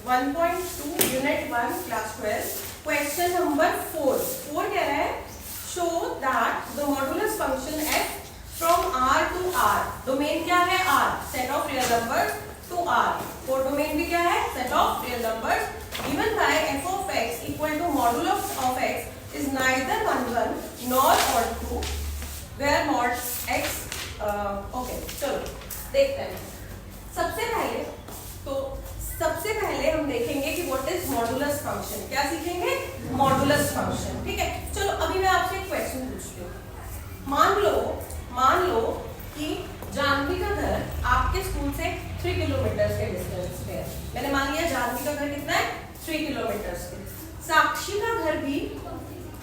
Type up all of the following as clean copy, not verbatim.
1.2 unit 1 class 12 question number 4 कह रहा है show that the modulus function f from r to r, domain क्या है r, set of real numbers to r, और domain भी क्या है set of real numbers, given by f of x equal to modulus of x is neither 1 nor odd 2 where mod x। Okay चलो देखते हैं। सबसे पहले हम देखेंगे कि व्हाट इज मॉडुलस फंक्शन। क्या सीखेंगे? Modulus function. ठीक है, चलो अभी मैं आपसे एक क्वेश्चन पूछती हूँ। मान लो कि जानवी का घर आपके स्कूल से 3 किलोमीटर के डिस्टेंस पे है। मैंने मान लिया जानवी का घर कितना है, 3 किलोमीटर पे। साक्षी का घर भी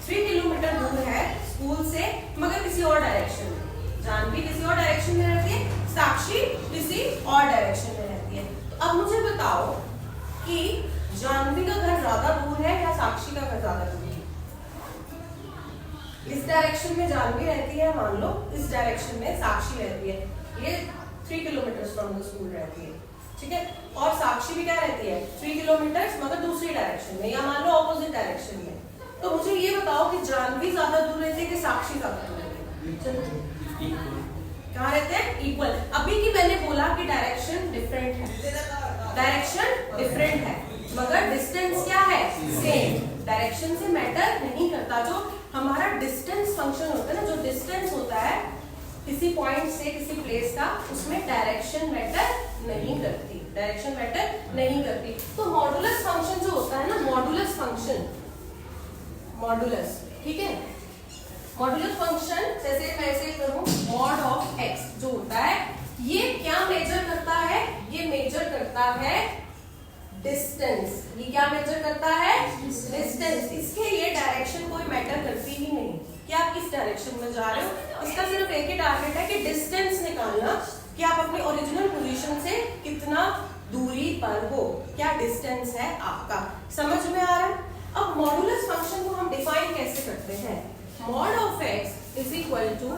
3 किलोमीटर दूर है स्कूल से, मगर किसी और डायरेक्शन में। जानवी किसी और डायरेक्शन में रहती है, साक्षी किसी और डायरेक्शन में रहती है। तो अब मुझे बताओ कि जानवी का घर ज्यादा दूर है या साक्षी का घर ज्यादा दूर है? इस डायरेक्शन में जानवी रहती है, मान लो इस डायरेक्शन में साक्षी रहती है। ये 3 किलोमीटर फ्रॉम द स्कूल रहती है, ठीक है। और साक्षी भी क्या रहती है 3 किलोमीटर मगर दूसरी डायरेक्शन में, या मान लो ऑपोजिट डायरेक्शन में। तो मुझे ये बताओ कि जानवी ज्यादा दूर रहती है कि साक्षी ज्यादा दूर रहती है? चलो कहाँ रहते हैं? इक्वल। अभी की मैंने बोला कि डायरेक्शन डिफरेंट है मगर डिस्टेंस क्या है? सेम। डायरेक्शन से मैटर नहीं करता। जो हमारा डिस्टेंस फंक्शन होता है ना, जो डिस्टेंस होता है किसी पॉइंट से किसी प्लेस का, उसमें डायरेक्शन मैटर नहीं करती। तो मॉडुलस फंक्शन जो होता है ना, मॉडुलस फंक्शन, ठीक है, मॉडुलस फंक्शन जैसे मैं ऐसे करूं मॉड ऑफ x जो होता है, ये क्या मेजर करता है? ये मेजर करता है डिस्टेंस। ये क्या मेजर करता है? डिस्टेंस। इसके लिए डायरेक्शन कोई मैटर करती ही नहीं कि आप किस डायरेक्शन में जा रहे हो। इसका सिर्फ एक ही टारगेट है कि डिस्टेंस निकालना, कि आप अपनी ओरिजिनल पोजीशन से कितना दूरी पर हो, क्या डिस्टेंस है आपका। समझ में आ रहा है? अब मॉडुलस फंक्शन को हम डिफाइन कैसे करते हैं? Mod of x is equal to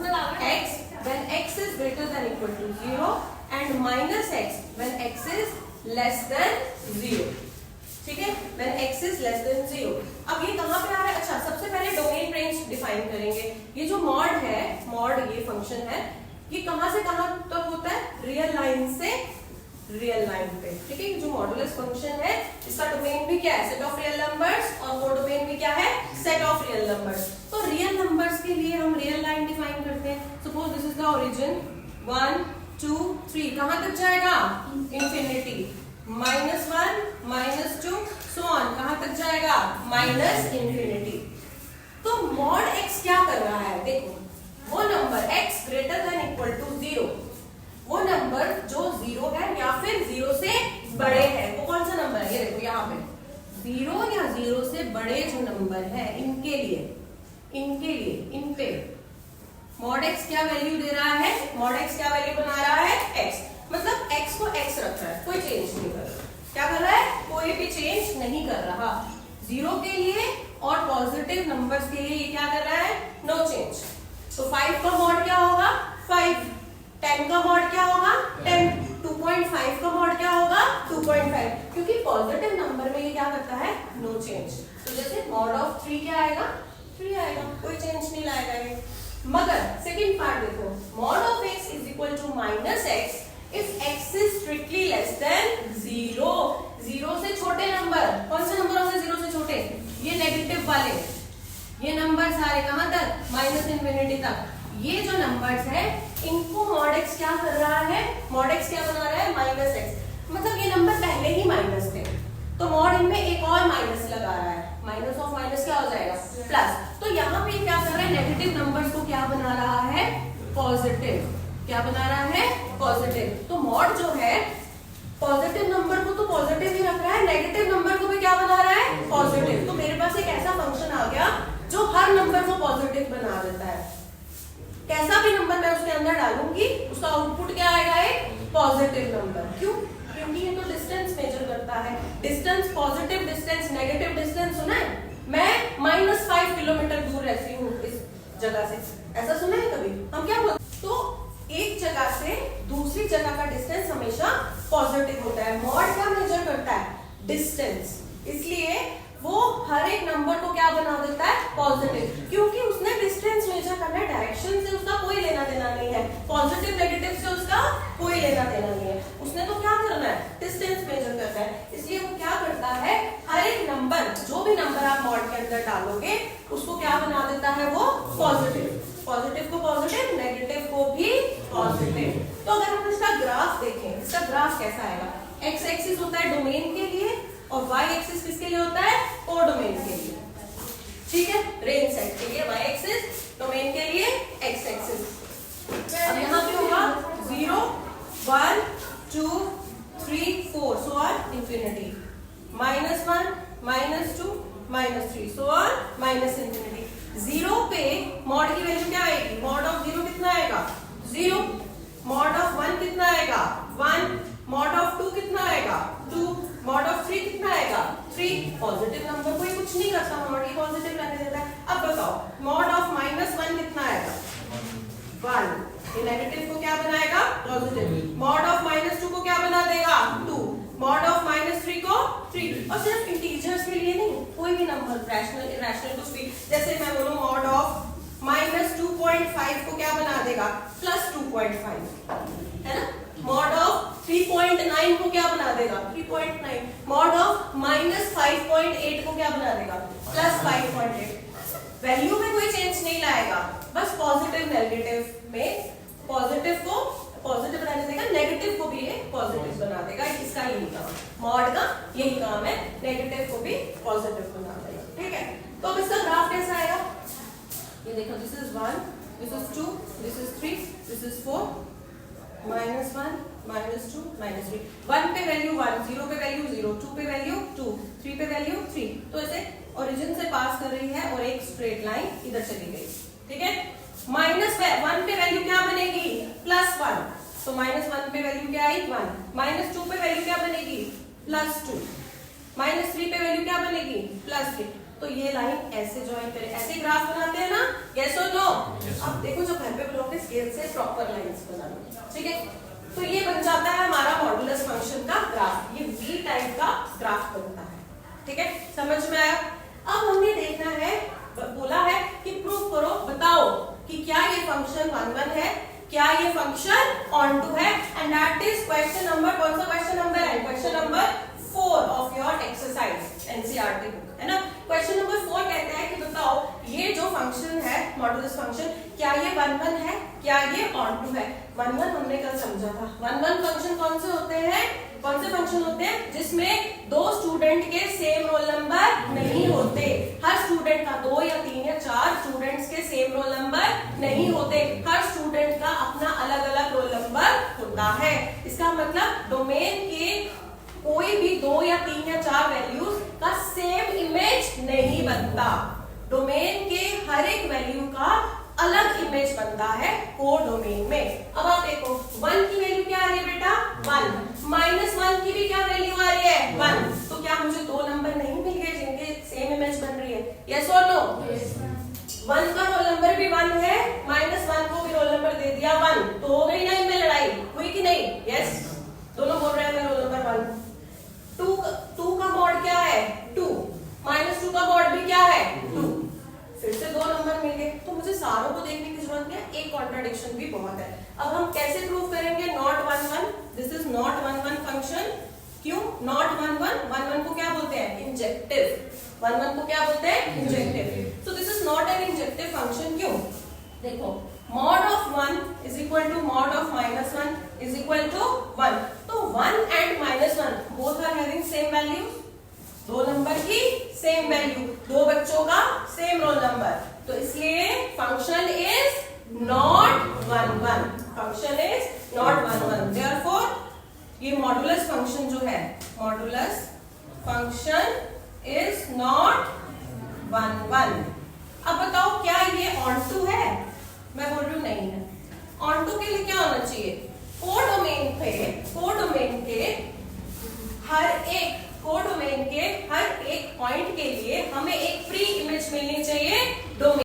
x when x is greater than equal to 0 and minus x when x is less than 0. ठीक है, when x is less than 0. अब ये कहाँ पे आ रहा है? अच्छा, सबसे पहले डोमेन रेंज डिफाइन करेंगे। ये जो मॉड है, ये फंक्शन है, ये कहाँ से कहाँ तक होता है? रियल लाइन से रियल लाइन पे। ठीक है, जो मॉडुलस फंक्शन है इसका डोमेन भी क्या है? सेट ऑफ रियल नंबर्स, और वो डोमेन भी क्या है? Set of real numbers. तो रियल नंबर्स के लिए हम रियल लाइन डिफाइन करते हैं। Suppose this is the origin 1 2 3, कहां तक जाएगा? इंफिनिटी। -1 -2 सो ऑन, कहां तक जाएगा? -इंफिनिटी। तो मॉड x क्या कर रहा है? देखो, वो number x greater than equal to 0, वो नंबर जो 0 है या फिर 0 से बड़े हैं, वो कौन सा नंबर है? ये देखो यहाँ पे 0 या 0 से बड़े जो नंबर है, इनके लिए इन पे मॉड x क्या वैल्यू दे रहा है? मॉड x क्या वैल्यू बना रहा है? x। मतलब x को x रख रहा है, कोई चेंज नहीं कर रहा। क्या कर रहा है? कोई भी चेंज नहीं कर रहा। 0 के लिए और पॉजिटिव नंबर्स के लिए ये क्या कर रहा है? No change. तो 5 का मॉड क्या होगा? 5। 10 का मॉड क्या होगा? 10। 2.5 का मॉड क्या होगा? 2.5। क्योंकि पॉजिटिव नंबर में ये क्या करता है? No change. तो जैसे मॉड ऑफ 3 क्या आएगा? 3 आएगा, कोई चेंज नहीं लाएगा ये। मगर सेकंड पार्ट देखो, mod of x is equal to -x if x is strictly less than 0। 0 से छोटे नंबर, कौन से नंबर होंगे 0 से छोटे? ये नेगेटिव वाले, ये नंबर सारे कहां तक? -इंफिनिटी तक। ये जो नंबर्स है इनको मॉड x क्या कर रहा है? मॉड x क्या बना रहा है? -x। मतलब ये नंबर पहले ही माइनस थे, तो मॉड इनमें एक और माइनस लगा रहा है। माइनस ऑफ माइनस क्या हो जाएगा? प्लस। तो यहाँ पे क्या कर रहा है? नेगेटिव नंबर्स को क्या बना रहा है? पॉजिटिव। क्या बना रहा है? पॉजिटिव। तो मॉड जो है पॉजिटिव नंबर को तो पॉजिटिव ही रख रहा है, नेगेटिव नंबर को भी क्या बना रहा है? पॉजिटिव। तो मेरे पास एक ऐसा फंक्शन आ गया जो हर नंबर को पॉजिटिव बना देता है। कैसा भी नंबर मैं उसके अंदर डालूंगी, उसका आउटपुट क्या आएगा? एक पॉजिटिव नंबर। क्यों? क्योंकि ये तो डिस्टेंस मेजर करता है। Distance, positive distance, negative distance सुना है? मैं -5 किलोमीटर दूर रहती हूँ इस जगह से, ऐसा सुना है कभी? हम क्या बोलते? तो एक जगह से दूसरी जगह का डिस्टेंस हमेशा पॉजिटिव होता है। मॉड क्या मेजर करता है? डिस्टेंस, इसलिए वो हर एक नंबर को क्या बना देता है, पॉजिटिव, क्योंकि उसने डिस्टेंस मेजर करना है, डायरेक्शन से उसका कोई लेना देना नहीं है, पॉजिटिव नेगेटिव से उसका कोई लेना देना नहीं है, उसने तो क्या करना है, डिस्टेंस मेजर करना है। इसलिए वो क्या करता है, हर एक नंबर, जो भी नंबर आप मॉड के अंदर डालोगे उसको क्या बना देता है, वो पॉजिटिव, पॉजिटिव को पॉजिटिव, नेगेटिव को भी पॉजिटिव। तो अगर हम इसका ग्राफ देखें, इसका ग्राफ कैसा आएगा, एक्स एक्सिस होता है डोमेन के लिए और y एक्सिस किसके लिए होता है, कोडोमेन के लिए, ठीक है, रेंज सेट के लिए y एक्सिस, डोमेन के लिए x एक्सिस। अब यहाँ पे होगा 0 1 2 3 4 so on infinity, -1 -2 -3 so on minus infinity. 0 पे मॉड की वैल्यू क्या आएगी, मॉड ऑफ 0 कितना आएगा, 0, मॉड ऑफ 1 कितना आएगा, 1, मॉड ऑफ 2 कितना आएगा, 2, मॉड ऑफ 3 कितना आएगा, 3, पॉजिटिव नंबर कोई कुछ नहीं करता, मॉड ही पॉजिटिव रहने देता है। अब बताओ मॉड ऑफ -1 कितना आएगा, 1, ये नेगेटिव को क्या बनाएगा, पॉजिटिव, मॉड ऑफ -2 को क्या बना देगा, 2, मॉड ऑफ -3 को 3, और सिर्फ इंटीजर्स के लिए नहीं, कोई भी नंबर, रैशनल इरैशनल कुछ भी, जैसे मैं बोलूं मॉड ऑफ -2.5 को क्या बना देगा, +2.5, है ना, मॉड ऑफ 3.9 को क्या बना देगा, 3.9, मॉड ऑफ -5.8 को क्या बना देगा, +5.8, वैल्यू में कोई चेंज नहीं लाएगा, बस पॉजिटिव नेगेटिव में पॉजिटिव को पॉजिटिव रहने देगा, नेगेटिव को भी ये पॉजिटिव बना देगा, इसका यही काम, मॉड का यही काम है, नेगेटिव को भी पॉजिटिव बना देगा, ठीक है। तो अब इसका ग्राफ कैसा आएगा, ये देखो, this is 1, this is 2, this is 3, this is 4, -1 -2 -3, 1 पे वैल्यू 1, 0 पे वैल्यू 0, 2 पे वैल्यू 2, 3 पे वैल्यू 3, तो ऐसे ओरिजिन से पास कर रही है और एक स्ट्रेट लाइन इधर चली गई, ठीक है। -1 पे वैल्यू क्या बनेगी, +1, तो -1 पे वैल्यू क्या आई, 1, -2 पे वैल्यू क्या बनेगी, +2, -3 पे वैल्यू क्या बनेगी, +3, तो ये लाइन ऐसे ज्वाइन करें, ऐसे ग्राफ बनाते हैं ना, यस और नो। अब देखो जो घर पे ब्लॉक स्केल से प्रॉपर लाइंस बनाना, ठीक है, तो ये बन जाता है हमारा मॉडुलस फंक्शन का ग्राफ, ये V टाइप का ग्राफ बनता है, ठीक है, समझ में आया। अब हमने देखना है, बोला है कि प्रूव करो, बताओ कि क्या ये फंक्शन 1 1 है, क्या ये फंक्शन ऑन टू है, and that is question number, कौन सा क्वेश्चन नंबर है, question number 4 of your exercise NCERT book, है ना। क्वेश्चन नंबर 4 कहते हैं कि बताओ ये जो फंक्शन है मॉडुलस फंक्शन, क्या ये 1 1 है, क्या ये ऑन टू है। 1 1 हमने कल समझा था, 1 1 फंक्शन कौन से होते हैं, कौन से फंक्शन होते हैं जिसमें 2 स्टूडेंट के सेम रोल नंबर नहीं होते, हर स्टूडेंट का 2 या 3 या 4 स्टूडेंट्स के सेम रोल नंबर नहीं होते, हर स्टूडेंट का अपना अलग अलग रोल नंबर होता है। इसका मतलब डोमेन के कोई भी 2 या 3 या 4 वैल्यूज का सेम इमेज नहीं बनता, डोमेन के हर एक वैल्यू का अलग इमेज बनता है कोडोमेन में। अब आप देखो 1 की वैल्यू क्या आ रही है बेटा, 1, -1 की भी क्या वैल्यू आ रही है, 1, तो क्या मुझे 2 नंबर नहीं मिल गए जिनके सेम इमेज बन रही है, यस और नो। 1 का रोल नंबर भी 1 है, -1 को भी रोल नंबर दे दिया 1, तो हो गई ना इनमें लड़ाई, हुई कि नहीं, यस, दोनों बोल रहे हैं रोल नंबर 1। 2 का मॉड क्या है, 2, -2 का मॉड भी क्या है, 2, फिर से 2 नंबर मिल गए, तो मुझे सारों को देखने की जरूरत नहीं है, एक कॉन्ट्राडिक्शन भी बहुत है। अब हम कैसे प्रूव करेंगे, not 1 1, this is not 1 1 function, क्यों नॉट 1 1, 1 1 को क्या बोलते हैं, इंजेक्टिव, 1 1 को क्या बोलते हैं, injective, so this is not an injective function, क्यों, देखो mod of 1 is equal to mod of -1 is equal to 1, तो 1 and -1 both are having same value, 2 number की सेम वैल्यू, 2 बच्चों का सेम रोल नंबर, तो इसलिए function is not 1 1, function is not 1 1, therefore ये modulus function जो है, modulus function is not 1 1। अब बताओ क्या ये ऑन टू है, मैं बोल रही हूँ नहीं है, ऑन टू के लिए क्या होना चाहिए,